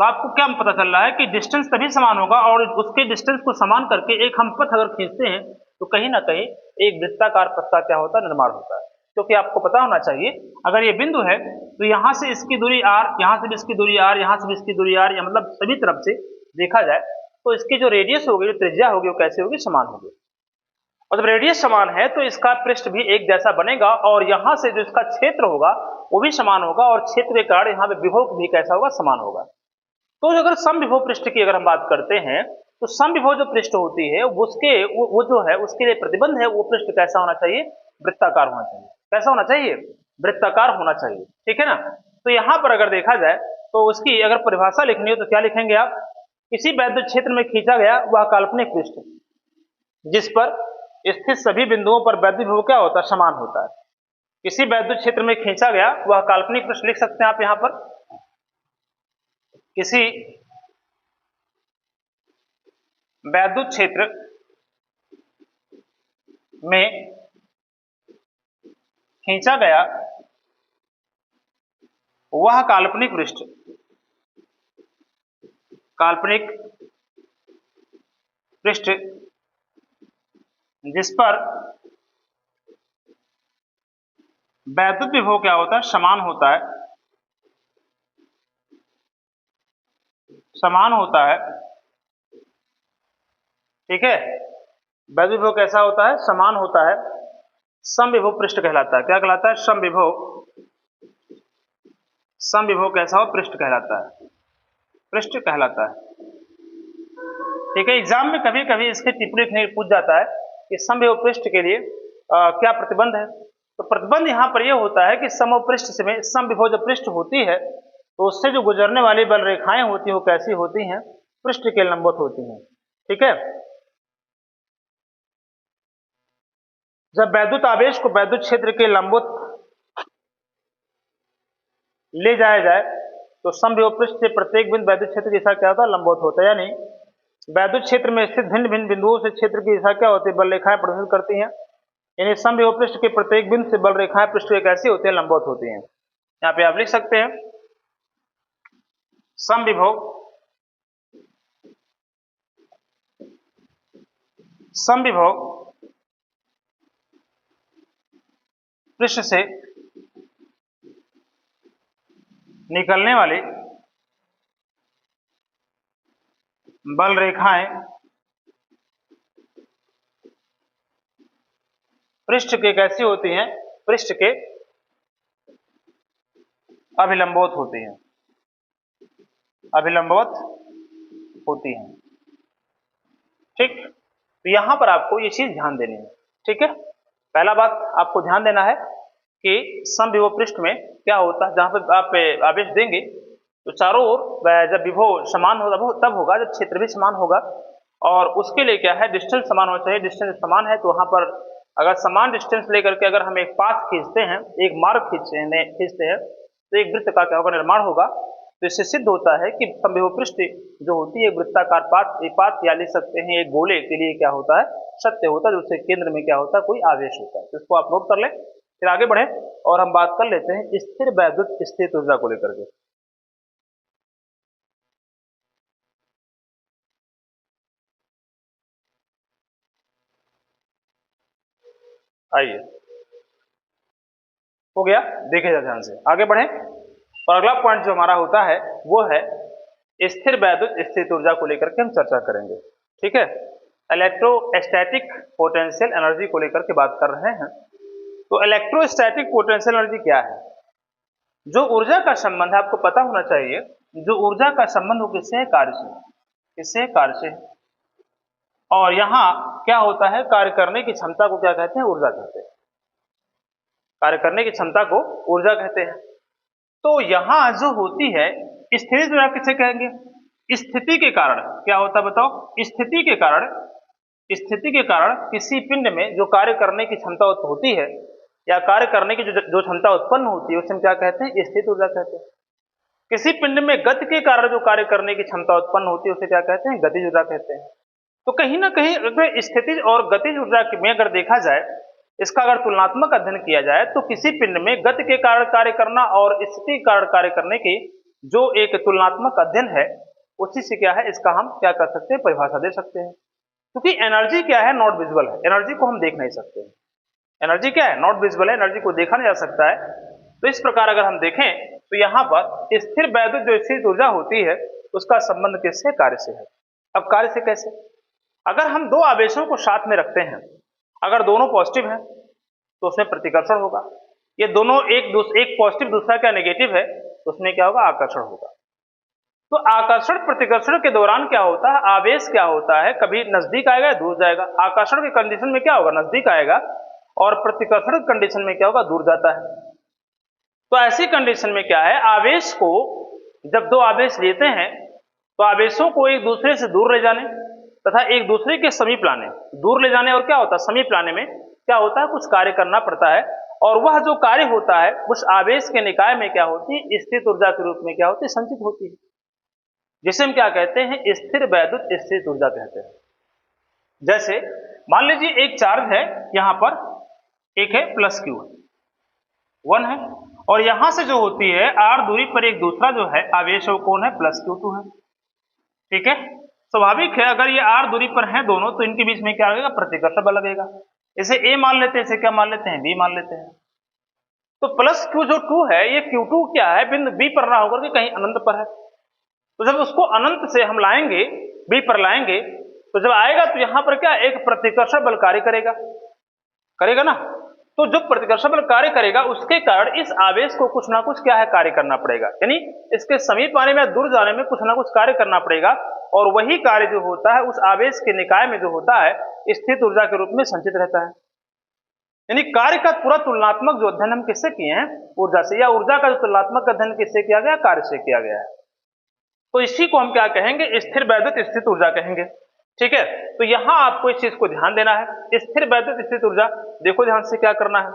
Speaker 1: तो आपको क्या पता चल रहा है कि डिस्टेंस तभी समान होगा, और उसके डिस्टेंस को समान करके एक हम पथ अगर खींचते हैं तो कहीं ना कहीं एक वृत्ताकार पथ का क्या होता है, निर्माण होता है। क्योंकि आपको पता होना चाहिए, अगर ये बिंदु है तो यहाँ से इसकी दूरी r, यहाँ से भी इसकी दूरी r, यहाँ से भी इसकी दूरी r, या मतलब सभी तरफ से देखा जाए तो इसकी जो रेडियस होगी, जो त्रिज्या होगी, वो कैसे होगी, समान होगी। और जब रेडियस समान है तो इसका पृष्ठ भी एक जैसा बनेगा, और यहाँ से जो इसका क्षेत्र होगा वो भी समान होगा, और क्षेत्र के कारण यहाँ पे विभव भी कैसा होगा, समान होगा। तो अगर समविभव पृष्ठ की अगर हम बात करते हैं तो समविभव जो पृष्ठ होती है उसके वो जो है उसके लिए प्रतिबंध है, वो पृष्ठ कैसा होना चाहिए, वृत्ताकार होना चाहिए। कैसा होना चाहिए, वृत्ताकार होना चाहिए, ठीक है ना। तो यहाँ पर अगर देखा जाए तो उसकी अगर परिभाषा लिखनी हो तो क्या लिखेंगे आप, किसी वैद्युत क्षेत्र में खींचा गया वह काल्पनिक पृष्ठ जिस पर स्थित सभी बिंदुओं पर वैद्युत विभव क्या होता है, समान होता है। किसी वैद्युत क्षेत्र में खींचा गया वह काल्पनिक पृष्ठ लिख सकते हैं आप यहाँ पर। किसी वैद्युत क्षेत्र में खींचा गया वह काल्पनिक पृष्ठ, काल्पनिक पृष्ठ जिस पर वैद्युत विभव क्या होता है, समान होता है, समान होता है, ठीक है। वैद्युत विभव कैसा होता है, समान होता है, समविभव पृष्ठ कहलाता है। क्या कहलाता है, समविभव, समविभव कैसा हो, पृष्ठ कहलाता है, पृष्ठ कहलाता है, ठीक है। एग्जाम में कभी कभी इसके टिप्पणी लिखने पूछ जाता है कि समविभव पृष्ठ के लिए क्या प्रतिबंध है। तो प्रतिबंध यहाँ पर यह होता है कि समविभव पृष्ठ में, समविभव जो पृष्ठ होती है तो उससे जो गुजरने वाली बल रेखाएं होती हैं वो कैसी होती हैं, पृष्ठ के लंबवत होती हैं, ठीक है। जब वैद्युत आवेश को वैद्युत क्षेत्र के लंबवत ले जाया जाए तो समविभव पृष्ठ से प्रत्येक बिंदु वैद्युत क्षेत्र की दिशा क्या होता है, लंबवत होता है। यानी वैद्युत क्षेत्र में स्थित भिन्न भिन्न बिंदुओं से क्षेत्र की दिशा क्या होती है, बल रेखाएं प्रदर्शित करती हैं। यानी समविभव पृष्ठ के प्रत्येक बिंदु से बल रेखाएं पृष्ठ के कैसी होती है, लंबवत होती हैं। यहाँ पे आप लिख सकते हैं समविभव, समविभव पृष्ठ से निकलने वाली बल रेखाएं पृष्ठ के कैसी होती हैं, पृष्ठ के अभिलंबवत होती हैं, अभिलंबवत होती हैं, ठीक। तो यहां पर आपको ये चीज ध्यान देनी है, ठीक है। पहला बात आपको ध्यान देना है कि समविभव पृष्ठ में क्या होता है, जहां पर आप आवेश देंगे तो चारों ओर जब विभव समान होगा तब होगा जब क्षेत्र भी समान होगा, और उसके लिए क्या है, डिस्टेंस समान होना चाहिए। डिस्टेंस समान है तो वहां पर अगर समान डिस्टेंस लेकर के अगर हम एक पाथ खींचते हैं, एक मार्ग खींचते हैं तो एक वृत्त का क्या होगा, निर्माण होगा। तो इससे सिद्ध होता है कि समविभव पृष्ठ जो होती है वृत्ताकार पाथ या लिख सकते हैं एक गोले के लिए क्या होता है, सत्य होता है, जिससे केंद्र में क्या होता है, कोई आवेश होता है। तो इसको आप नोट कर लें। फिर आगे बढ़े और हम बात कर लेते हैं स्थिर वैद्युत स्थित ऊर्जा को लेकर के। आइए, हो गया, देखिए ध्यान से, आगे बढ़े। और अगला पॉइंट जो हमारा होता है वो है स्थिर वैद्युत स्थित ऊर्जा को लेकर के हम चर्चा करेंगे, ठीक है। इलेक्ट्रोस्टैटिक पोटेंशियल एनर्जी को लेकर के बात कर रहे हैं। तो इलेक्ट्रोस्टैटिक पोटेंशियल एनर्जी क्या है, जो ऊर्जा का संबंध है, आपको पता होना चाहिए, जो ऊर्जा का संबंध वो किससे है, कार्य से, किससे, कार्य से। और यहाँ क्या होता है, कार्य करने की क्षमता को क्या कहते हैं, ऊर्जा कहते हैं। कार्य करने की क्षमता को ऊर्जा कहते हैं। तो यहाँ जो होती है स्थिर ऊर्जा किसे कहेंगे, स्थिति के कारण क्या होता है बताओ, स्थिति के कारण, स्थिति के कारण किसी पिंड में जो कार्य करने की क्षमता होती है या कार्य करने की जो क्षमता उत्पन्न होती है उसे हम क्या कहते हैं, स्थित ऊर्जा कहते हैं। किसी पिंड में गति के कारण जो कार्य करने की क्षमता उत्पन्न होती है उसे क्या कहते हैं, गतिज ऊर्जा कहते हैं। तो कहीं ना कहीं अगर स्थितिज और गतिज ऊर्जा में अगर देखा जाए, इसका अगर तुलनात्मक अध्ययन किया जाए तो किसी पिंड में गति के कारण कार्य करना और स्थिति के कारण कार्य करने की जो एक तुलनात्मक अध्ययन है, उसी से क्या है, इसका हम क्या कर सकते हैं, परिभाषा दे सकते हैं। क्योंकि एनर्जी क्या है, नॉट विजिबल है, एनर्जी को हम देख नहीं सकते हैं। एनर्जी क्या है, नॉट विजिबल है, एनर्जी को देखा नहीं जा सकता है। तो इस प्रकार अगर हम देखें तो यहाँ पर स्थिर वैद्युत जो स्थित ऊर्जा होती है, उसका संबंध किससे, कार्य से है। अब कार्य से कैसे, अगर हम दो आवेशों को साथ में रखते हैं, अगर दोनों पॉजिटिव हैं तो उसमें प्रतिकर्षण होगा। ये दोनों एक पॉजिटिव दूसरा क्या नेगेटिव है, तो उसमें क्या होगा, आकर्षण होगा। तो आकर्षण प्रतिकर्षण के दौरान क्या होता है, आवेश क्या होता है, कभी नजदीक आएगा, दूर जाएगा। आकर्षण की कंडीशन में क्या होगा, नजदीक आएगा, और प्रतिकर्षण की कंडीशन में क्या होगा, दूर जाता है। तो ऐसी कंडीशन में क्या है, आवेश को जब दो आवेश लेते हैं तो आवेशों को एक दूसरे से दूर ले जाने तथा एक दूसरे के समीप लाने, दूर ले जाने और क्या होता है, समीप लाने में क्या होता है, कुछ कार्य करना पड़ता है। और वह जो कार्य होता है उस आवेश के निकाय में क्या होती है, स्थित ऊर्जा के रूप में क्या होती है, संचित होती है, जिसे हम क्या कहते हैं, स्थिर वैद्युत स्थित ऊर्जा कहते हैं। जैसे मान लीजिए एक चार्ज है, यहां पर एक है प्लस क्यू 1 है, और यहां से जो होती है r दूरी पर एक दूसरा जो है आवेश वो कौन है, प्लस Q2 है। ठीक है, स्वाभाविक है, अगर ये r दूरी पर हैं दोनों तो इनके बीच में क्या लगेगा, प्रतिकर्षण बल लगेगा। इसे A मान लेते हैं, इसे क्या मान लेते हैं, B मान लेते हैं। तो प्लस Q जो 2 है, ये Q2 क्या है, बिंदु B पर ना होकर के कहीं अनंत पर है। तो जब उसको अनंत से हम लाएंगे, B पर लाएंगे, तो जब आएगा तो यहां पर क्या, एक प्रतिकर्षण बल कार्य करेगा, करेगा ना। तो जो प्रतिकर्षण बल कार्य करेगा उसके कारण इस आवेश को कुछ ना कुछ क्या है, कार्य करना पड़ेगा, यानी इसके समीप आने में, दूर जाने में कुछ ना कुछ कार्य करना पड़ेगा। और वही कार्य जो होता है उस आवेश के निकाय में जो होता है, स्थित ऊर्जा के रूप में संचित रहता है। यानी कार्य का पूरा तुलनात्मक जो अध्ययन हम किससे किए हैं, ऊर्जा से, या ऊर्जा का जो तुलनात्मक अध्ययन किससे किया गया, कार्य से किया गया है। तो इसी को हम क्या कहेंगे, स्थिर वैद्युत स्थित ऊर्जा कहेंगे। ठीक है, तो यहां आपको इस चीज को ध्यान देना है, स्थिर वैद्युत स्थित ऊर्जा, देखो ध्यान से क्या करना है।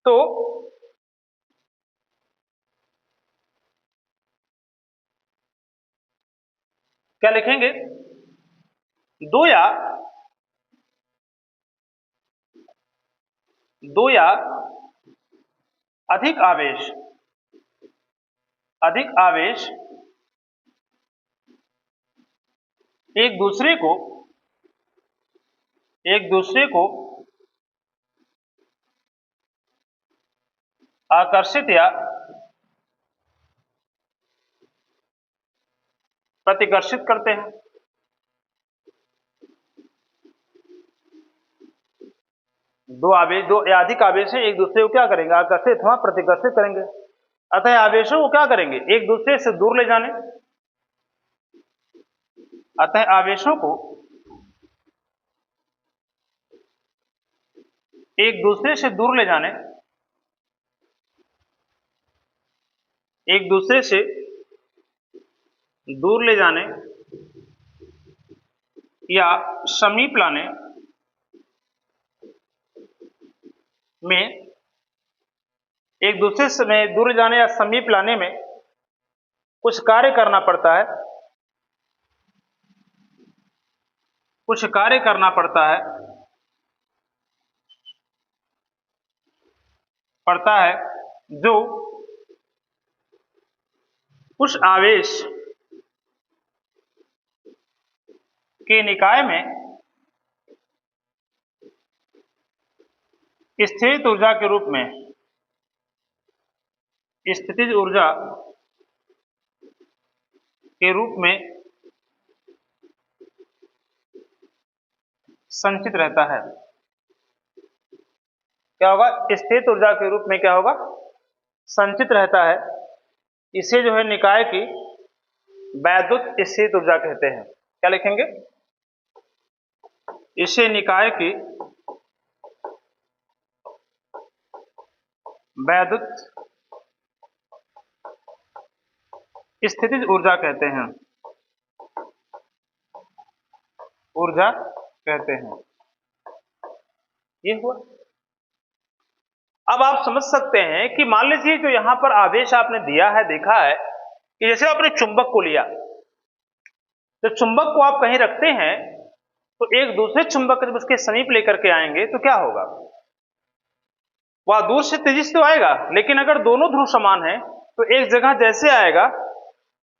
Speaker 1: तो क्या लिखेंगे, दो या अधिक आवेश एक दूसरे को आकर्षित या प्रतिकर्षित करते हैं। दो या अधिक आवेश एक दूसरे को क्या करेंगे, आकर्षित अथवा प्रतिकर्षित करेंगे। अतः आवेशों को क्या करेंगे, एक दूसरे से दूर ले जाने, अतः आवेशों को एक दूसरे से दूर ले जाने, एक दूसरे से दूर ले जाने या समीप लाने में, एक दूसरे से दूर ले जाने या समीप लाने में कुछ कार्य करना पड़ता है, कुछ कार्य करना पड़ता है जो उस आवेश के निकाय में स्थितिज ऊर्जा के रूप में, स्थितिज ऊर्जा के रूप में संचित रहता है। क्या होगा, स्थित ऊर्जा के रूप में क्या होगा, संचित रहता है। इसे जो है निकाय की वैद्युत स्थित ऊर्जा कहते हैं। क्या लिखेंगे, इसे निकाय की वैद्युत स्थितिज ऊर्जा कहते हैं, ऊर्जा कहते हैं। ये हुआ। अब आप समझ सकते हैं कि मान लीजिए जो यहां पर आवेश आपने दिया है, देखा है कि जैसे आपने चुंबक को लिया, तो चुंबक को आप कहीं रखते हैं तो एक दूसरे चुंबक जब उसके समीप लेकर के आएंगे तो क्या होगा, वह दूर से तेजी से तो आएगा, लेकिन अगर दोनों ध्रुव समान है तो एक जगह जैसे आएगा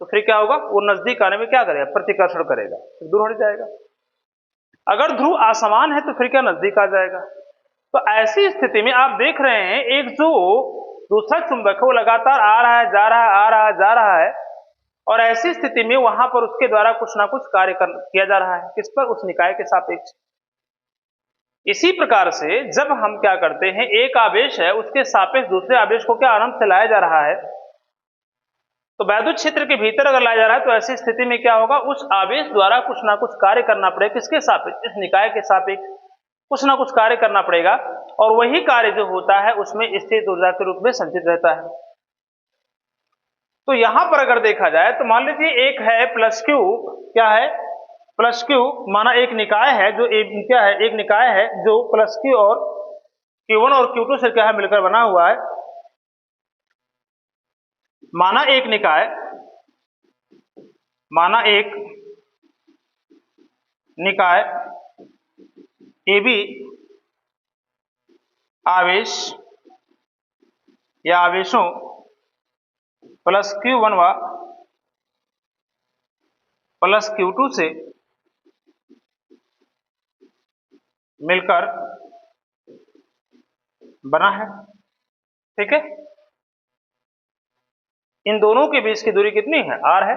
Speaker 1: तो फिर क्या होगा, वो नजदीक आने में क्या करेगा, प्रतिकर्षण करेगा, फिर दूर हट जाएगा। अगर ध्रुव असमान है तो फिर क्या, नजदीक आ जाएगा। तो ऐसी स्थिति में आप देख रहे हैं एक जो दूसरा चुंबक है वो लगातार आ रहा है, जा रहा है, आ रहा है, जा रहा है, और ऐसी स्थिति में वहां पर उसके द्वारा कुछ ना कुछ कार्य किया जा रहा है, किस पर, उस निकाय के सापेक्ष। इसी प्रकार से जब हम क्या करते हैं, एक आवेश है उसके सापेक्ष दूसरे आवेश को क्या आनंद से लाया जा रहा है, तो वैद्युत क्षेत्र के भीतर अगर लाया जा रहा है तो ऐसी स्थिति में क्या होगा, उस आवेश द्वारा कुछ ना कुछ कार्य करना पड़ेगा, किसके सापेक्ष, इस निकाय के सापेक्ष कुछ ना कुछ कार्य करना पड़ेगा, और वही कार्य जो होता है उसमें स्थित ऊर्जा के रूप में संचित रहता है। तो यहां पर अगर देखा जाए तो मान लीजिए एक है प्लस क्यू, क्या है, प्लस क्यू, माना एक निकाय है जो क्या है, एक निकाय है जो प्लस क्यू और Q1 और Q2 से क्या है, मिलकर बना हुआ है। माना एक निकाय, माना एक निकाय AB आवेश या आवेशों प्लस Q1 व प्लस Q2 से मिलकर बना है, ठीक है। इन दोनों के बीच की दूरी कितनी है, r है।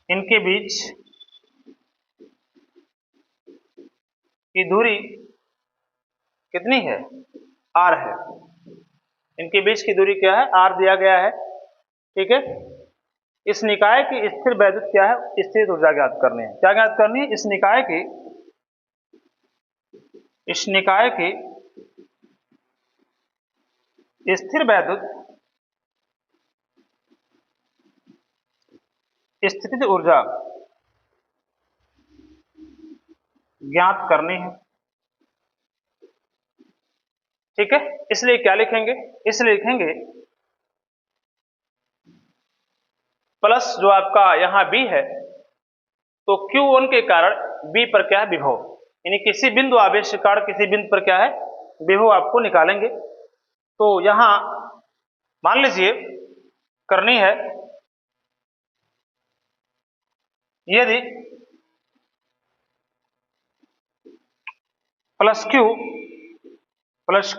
Speaker 1: इनके बीच की दूरी कितनी है, r है। इनके बीच की दूरी क्या है, r दिया गया है, ठीक है। इस निकाय की स्थिर वैद्युत क्या है, स्थिर ऊर्जा ज्ञात करनी है। क्या ज्ञात करनी है, इस निकाय की स्थिर वैद्युत स्थितिज ऊर्जा ज्ञात करनी है, ठीक है। इसलिए क्या लिखेंगे, इसलिए लिखेंगे प्लस जो आपका यहां B है, तो Q1 के कारण B पर क्या है, विभव, यानी किसी बिंदु आवेश के कारण किसी बिंदु पर क्या है, विभव आपको निकालेंगे। तो यहां मान लीजिए करनी है, यदि प्लस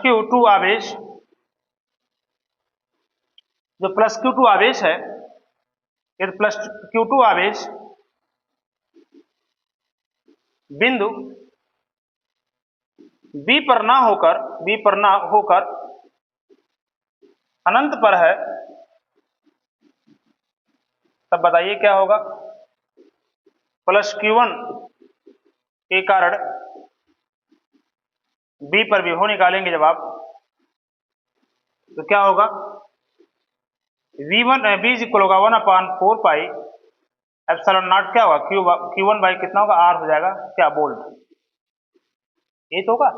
Speaker 1: Q2 आवेश, जो प्लस Q2 आवेश है, यदि प्लस Q2 आवेश बिंदु B पर ना होकर अनंत पर है, तब बताइए क्या होगा। प्लस Q1 के कारण B पर विभव निकालेंगे जब आप, तो क्या होगा, B इक्वल होगा 1/4 पाई एप्सिलॉन नॉट, क्या होगा, Q1 बाई कितना होगा, R हो जाएगा, क्या बोल्ट, ये तो होगा।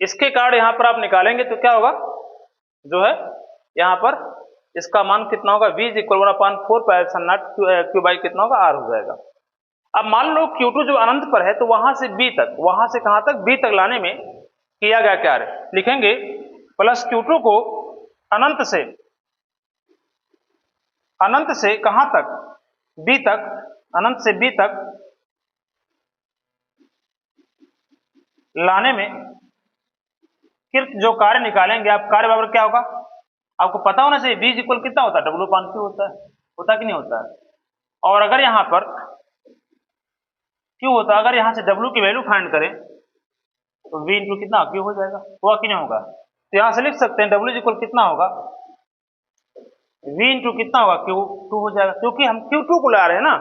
Speaker 1: इसके कारण यहां पर आप निकालेंगे तो क्या होगा, जो है यहां पर इसका मान कितना होगा, V equal 1/4 pi epsilon not Q by कितना होगा, R हो जाएगा। अब मान लो Q2 जो अनंत पर है, तो वहां से B तक, वहां से कहां तक, B तक लाने में किया गया कार्य, लिखेंगे प्लस Q2 को अनंत से कहां तक, B तक, अनंत से B तक लाने में फिर जो कार्य निकालेंगे आप, कार्य बराबर क्या होगा, आपको पता होना चाहिए, B इक्वल कितना होता है, W/Q होता है कि नहीं होता है। और अगर यहां पर Q होता, अगर यहां से W की वैल्यू फाइंड करें तो V इंटू कितना, Q हो जाएगा, हुआ कि नहीं होगा। तो यहां से लिख सकते हैं W इक्वल कितना होगा, V इंटू कितना होगा, Q2 हो जाएगा, क्योंकि हम Q2 को ला रहे हैं ना,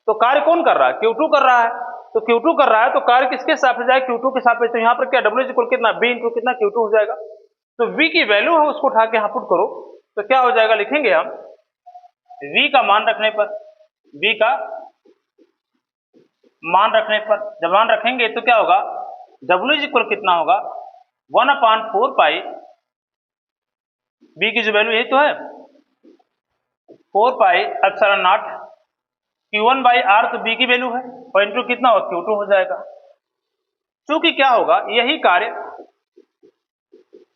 Speaker 1: तो कार्य कौन कर रहा है, Q2 कर रहा है, तो Q2 कर रहा है तो कार्य किसके सापेक्ष जाए, Q2 के सापेक्ष। तो यहाँ पर क्या, W इक्वल कितना, B इंटू कितना, Q2 हो जाएगा। तो V की वैल्यू है उसको उठा के यहाँ पुट करो, तो क्या हो जाएगा, लिखेंगे हम V का मान रखने पर, V का मान रखने पर, जब मान रखेंगे तो क्या होगा, W इक्वल कितना होगा, 1/4 पाई, B की जो वैल्यू यही तो है 4 pi epsilon not Q1 by R, तो B की वैल्यू है, और इंटू कितना होगा, Q2 हो जाएगा। क्योंकि क्या होगा,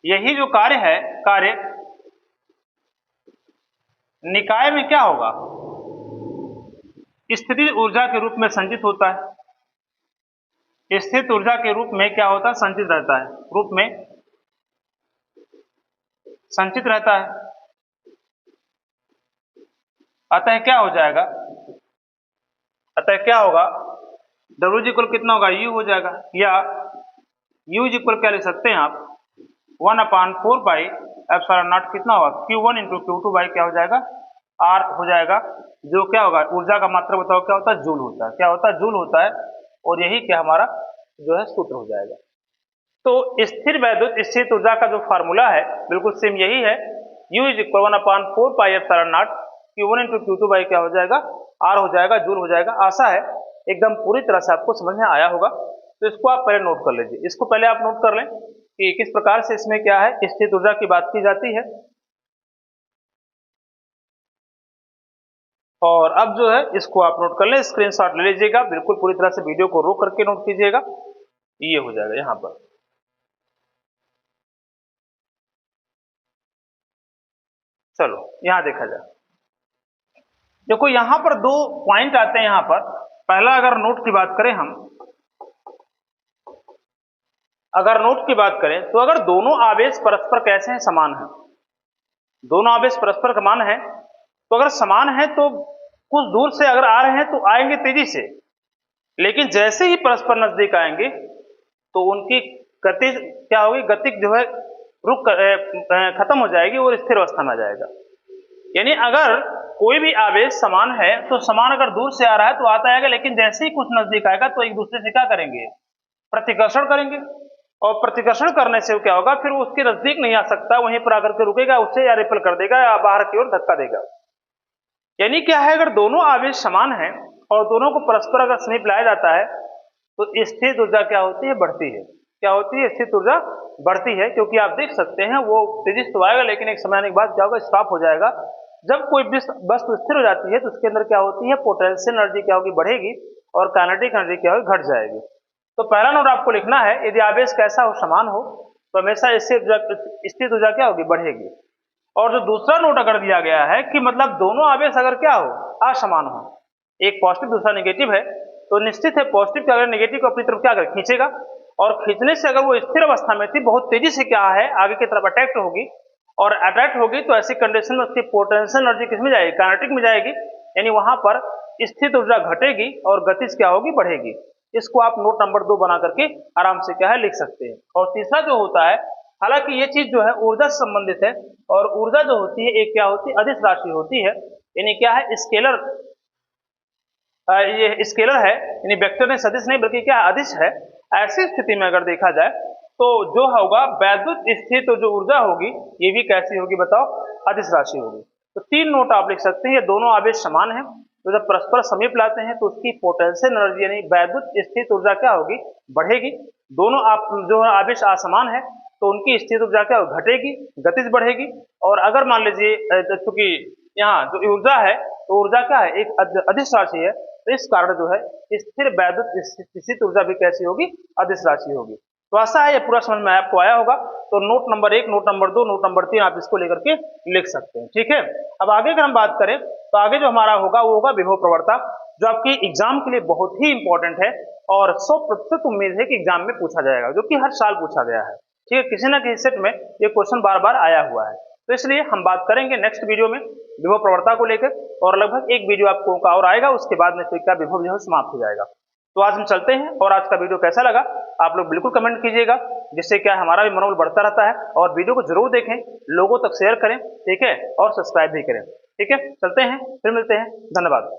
Speaker 1: यही जो कार्य है, कार्य निकाय में क्या होगा, स्थितिज ऊर्जा के रूप में संचित होता है, स्थित ऊर्जा के रूप में क्या होता है, संचित रहता है, रूप में संचित रहता है। अतः क्या हो जाएगा, अतः क्या होगा, W इक्वल कितना होगा, U हो जाएगा, या U इक्वल क्या ले सकते हैं आप, 1/4 पाई एप्सिलॉन नॉट कितना होगा, Q1 इंटू Q2 बाई क्या हो जाएगा, R हो जाएगा, जो क्या होगा, ऊर्जा का मात्रा बताओ क्या होता है, जूल होता है, क्या होता है, जूल होता है, और यही क्या हमारा जो है सूत्र हो जाएगा। तो स्थिर वैद्युत स्थित ऊर्जा का जो फार्मूला है बिल्कुल सेम यही है, U equal 1/4 pi epsilon not Q1 into Q2 by क्या हो जाएगा, R हो जाएगा, जूल हो जाएगा। आशा है एकदम पूरी तरह से आपको समझ में आया होगा। तो इसको आप पहले नोट कर लीजिए, इसको पहले आप नोट कर लें कि किस प्रकार से इसमें क्या है, स्थित ऊर्जा की बात की जाती है। और अब जो है इसको आप नोट कर लें, स्क्रीनशॉट ले लीजिएगा, बिल्कुल पूरी तरह से वीडियो को रोक करके नोट कीजिएगा, ये हो जाएगा यहाँ पर। चलो यहाँ देखा जाए, देखो यहाँ पर दो पॉइंट आते हैं। यहाँ पर पहला अगर नोट की बात करें हम, अगर नोट की बात करें तो अगर दोनों आवेश परस्पर कैसे हैं, समान हैं, दोनों आवेश परस्पर समान हैं, तो अगर समान है तो कुछ दूर से अगर आ रहे हैं तो आएंगे तेजी से, लेकिन जैसे ही परस्पर नजदीक आएंगे तो उनकी गति क्या होगी, गति जो है रुक खत्म हो जाएगी और स्थिर अवस्था में आ जाएगा। यानी अगर कोई भी आवेश समान है तो समान अगर दूर से आ रहा है तो आता आएगा, लेकिन जैसे ही कुछ नजदीक आएगा तो एक दूसरे से क्या करेंगे, प्रतिकर्षण करेंगे, और प्रतिकर्षण करने से क्या होगा, फिर वो उसके नजदीक नहीं आ सकता, वहीं पर आकर के रुकेगा, उससे या रिपल कर देगा या बाहर की ओर धक्का देगा। यानी क्या है, अगर दोनों आवेश समान हैं और दोनों को परस्पर अगर समीप लाया जाता है तो स्थित ऊर्जा क्या होती है, बढ़ती है। क्या होती है, स्थित ऊर्जा बढ़ती है, क्योंकि आप देख सकते हैं वो तेजी से तो आएगा, लेकिन एक समय आने के बाद क्या होगा, स्टॉप हो जाएगा। जब कोई वस्तु स्थिर हो जाती है तो उसके अंदर क्या होती है, पोटेंशियल एनर्जी क्या होगी, बढ़ेगी, और काइनेटिक एनर्जी क्या होगी, घट जाएगी। तो पहला नोट आपको लिखना है, यदि आवेश कैसा हो, समान हो, तो हमेशा स्थित ऊर्जा क्या होगी, बढ़ेगी। और जो दूसरा नोट अगर दिया गया है कि मतलब दोनों आवेश अगर क्या हो, असमान हो, एक पॉजिटिव दूसरा नेगेटिव है, तो निश्चित है पॉजिटिव क्या अगर नेगेटिव को अपनी तरफ क्या कर खींचेगा, और खींचने से अगर वो स्थिर अवस्था में थी बहुत तेजी से क्या है आगे की तरफ अट्रैक्ट होगी, और अट्रैक्ट होगी तो ऐसी कंडीशन में उसकी पोटेंशियल एनर्जी किस में जाएगी, काइनेटिक में जाएगी, यानी वहां पर स्थित ऊर्जा घटेगी और गति क्या होगी, बढ़ेगी। इसको आप नोट नंबर 2 बना करके आराम से क्या है लिख सकते हैं। और तीसरा जो होता है, हालांकि ये चीज जो है ऊर्जा से संबंधित है, और ऊर्जा जो होती है एक क्या होती है, अदिश राशि होती है, यानी क्या है, स्केलर, ये स्केलर है, यानी वेक्टर नहीं, सदिश नहीं, बल्कि क्या अदिश है। ऐसी स्थिति में अगर देखा जाए तो जो होगा वैद्युत स्थित जो ऊर्जा होगी ये भी कैसी होगी, बताओ, अदिश राशि होगी। तो 3 नोट आप लिख सकते हैं, ये दोनों आवेश समान हैं, तो जब परस्पर समीप लाते हैं तो उसकी पोटेंशियल एनर्जी यानी वैद्युत स्थित ऊर्जा क्या होगी, बढ़ेगी। दोनों आप जो आवेश असमान है तो उनकी स्थित ऊर्जा क्या घटेगी, गतिज बढ़ेगी। और अगर मान लीजिए चूंकि यहाँ जो ऊर्जा है तो ऊर्जा क्या है, एक अदिश राशि है, तो इस कारण जो है स्थिर वैद्युत स्थित ऊर्जा भी कैसी होगी, अदिश राशि होगी। तो ऐसा है, ये पूरा समझ में आपको आया होगा। तो note number 1, note number 2, note number 3 आप इसको लेकर के लिख सकते हैं, ठीक है। अब आगे अगर हम बात करें तो आगे जो हमारा होगा वो होगा विभव प्रवणता, जो आपकी एग्जाम के लिए बहुत ही इंपॉर्टेंट है और 100% उम्मीद है कि एग्जाम में पूछा जाएगा, जो कि हर साल पूछा गया है, ठीक है। किसी ना किसी सेट में ये क्वेश्चन बार बार आया हुआ है, तो इसलिए हम बात करेंगे नेक्स्ट वीडियो में विभव प्रवणता को लेकर, और लगभग एक वीडियो आपको का और आएगा, उसके बाद में क्या विभव जो है समाप्त हो जाएगा। तो आज हम चलते हैं, और आज का वीडियो कैसा लगा आप लोग बिल्कुल कमेंट कीजिएगा, जिससे क्या हमारा भी मनोबल बढ़ता रहता है। और वीडियो को जरूर देखें, लोगों तक शेयर करें, ठीक है, और सब्सक्राइब भी करें, ठीक है। चलते हैं, फिर मिलते हैं, धन्यवाद।